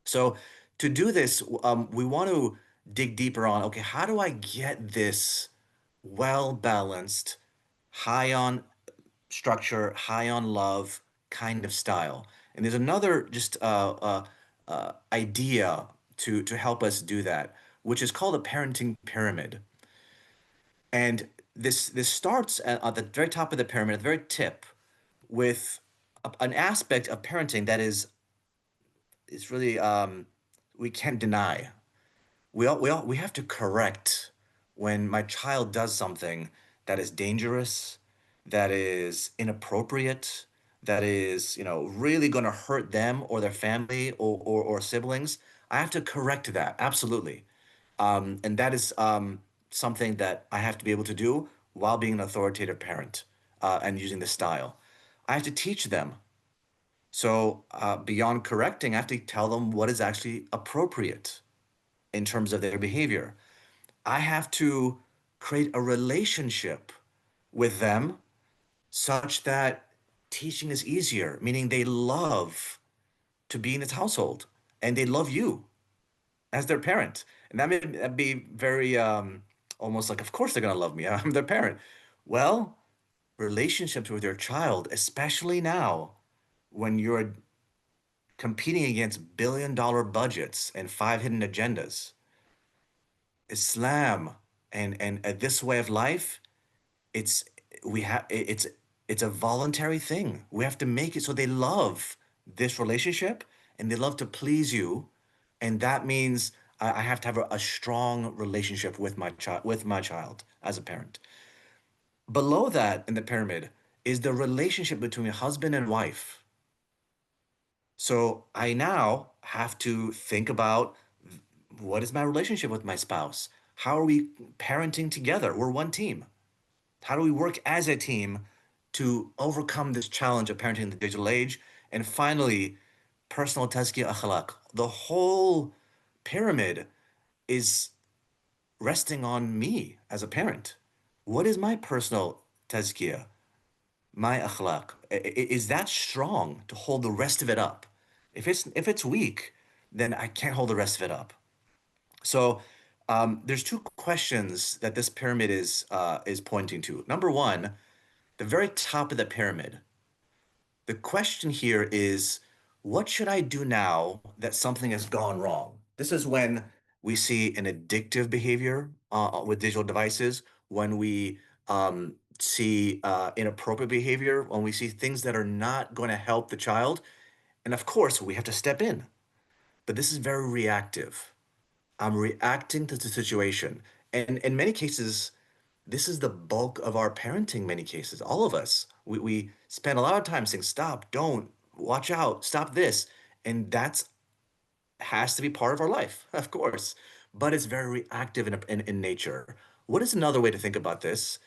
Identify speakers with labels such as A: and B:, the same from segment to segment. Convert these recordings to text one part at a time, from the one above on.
A: So to do this, we want to dig deeper on, okay, how do I get this well balanced, high on structure, high on love kind of style? And there's another just idea to help us do that, which is called a parenting pyramid. And this starts at the very top of the pyramid, at the very tip, with an aspect of parenting that is really we can't deny. We have to correct when my child does something that is dangerous, that is inappropriate, that is, really going to hurt them or their family or siblings. I have to correct that, absolutely. And that is something that I have to be able to do while being an authoritative parent and using this style. I have to teach them. So beyond correcting, I have to tell them what is actually appropriate in terms of their behavior. I have to create a relationship with them such that teaching is easier, meaning they love to be in this household and they love you as their parent. And that'd be very almost like, of course they're going to love me. I'm their parent. Well, relationships with your child, especially now when you're competing against billion-dollar budgets and five hidden agendas, Islam and this way of life, it's we have it's a voluntary thing. We have to make it so they love this relationship and they love to please you, and that means I have to have a strong relationship with my child as a parent. Below that in the pyramid is the relationship between husband and wife. So I now have to think about what is my relationship with my spouse? How are we parenting together? We're one team. How do we work as a team to overcome this challenge of parenting in the digital age? And finally, personal tazkiyah akhlaq. The whole pyramid is resting on me as a parent. What is my personal tazkiyah, my akhlaq? Is that strong to hold the rest of it up? If it's weak, then I can't hold the rest of it up. So there's two questions that this pyramid is pointing to. Number one, the very top of the pyramid. The question here is, what should I do now that something has gone wrong? This is when we see an addictive behavior with digital devices, when we see inappropriate behavior, when we see things that are not going to help the child. And of course, we have to step in. But this is very reactive. I'm reacting to the situation. And in many cases, this is the bulk of our parenting, many cases. All of us. We spend a lot of time saying, stop, don't, watch out, stop this. And that's has to be part of our life, of course. But it's very reactive in nature. What is another way to think about this?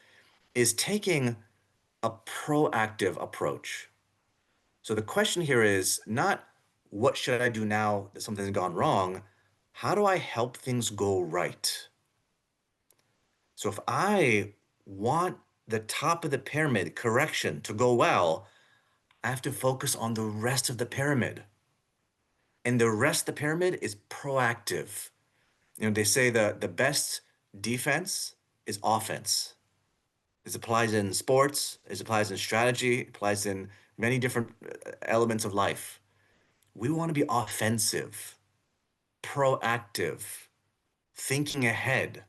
A: Is taking a proactive approach. So the question here is not what should I do now that something's gone wrong? How do I help things go right? So if I want the top of the pyramid correction to go well, I have to focus on the rest of the pyramid. And the rest of the pyramid is proactive. They say the best defense is offense. This applies in sports, it applies in strategy, it applies in many different elements of life. We want to be offensive, proactive, thinking ahead,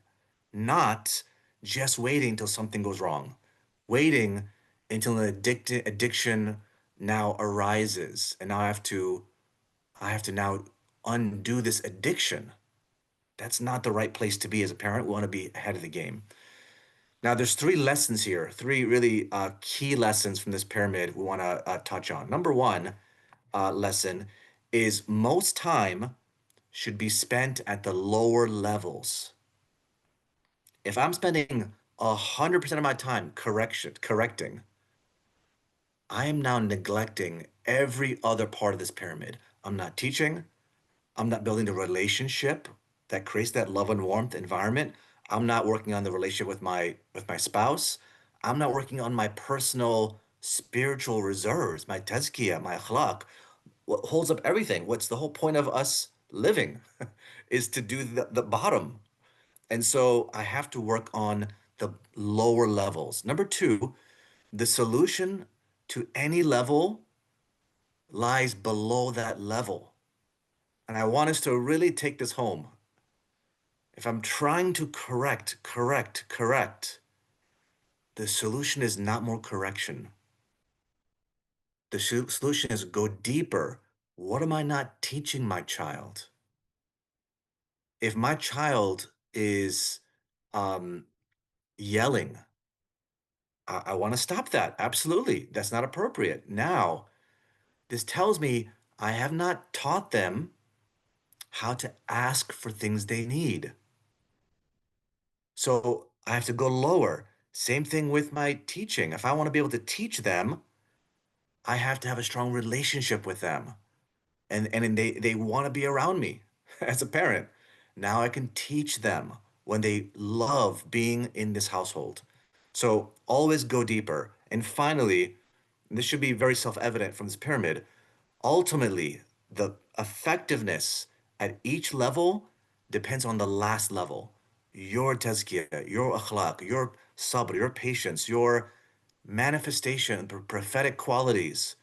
A: not just waiting until something goes wrong, waiting until an addiction now arises, and now I have to now undo this addiction. That's not the right place to be as a parent. We want to be ahead of the game. Now, there's three lessons here, three really key lessons from this pyramid we want to touch on. Number one lesson is most time should be spent at the lower levels. If I'm spending 100% of my time correcting, I am now neglecting every other part of this pyramid. I'm not teaching. I'm not building the relationship that creates that love and warmth environment. I'm not working on the relationship with my spouse. I'm not working on my personal spiritual reserves, my tazkiyah, my akhlaq, what holds up everything. What's the whole point of us living is to do the bottom. And so I have to work on the lower levels. Number two, the solution to any level lies below that level. And I want us to really take this home. If I'm trying to correct, the solution is not more correction. The solution is go deeper. What am I not teaching my child? If my child is um, yelling, I want to stop that. Absolutely. That's not appropriate. Now, this tells me I have not taught them how to ask for things they need. So I have to go lower. Same thing with my teaching. If I want to be able to teach them, I have to have a strong relationship with them. And they want to be around me as a parent. Now I can teach them when they love being in this household. So always go deeper. And finally, and this should be very self-evident from this pyramid, ultimately, the effectiveness at each level depends on the last level. Your tazkiyah, your akhlaq, your sabr, your patience, your manifestation, prophetic qualities,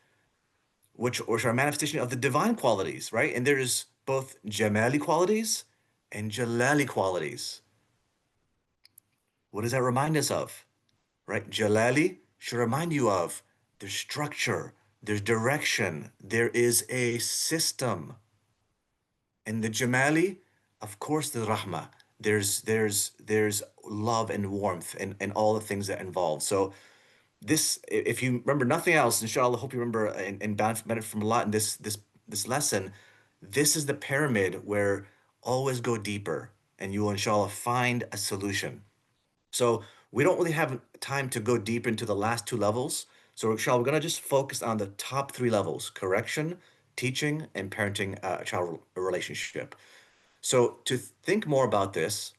A: which are a manifestation of the divine qualities, right? And there's both jamali qualities and jalali qualities. What does that remind us of? Right? Jalali should remind you of there's structure, there's direction, there is a system. And the Jamali, of course, the Rahma. There's love and warmth and all the things that involve. So this, if you remember nothing else, inshallah, hope you remember and benefit from a lot in this lesson. This is the pyramid where always go deeper, and you will inshallah find a solution. So we don't really have time to go deep into the last two levels. So inshallah, we're gonna just focus on the top three levels: correction, teaching, and parenting a child relationship. So to think more about this,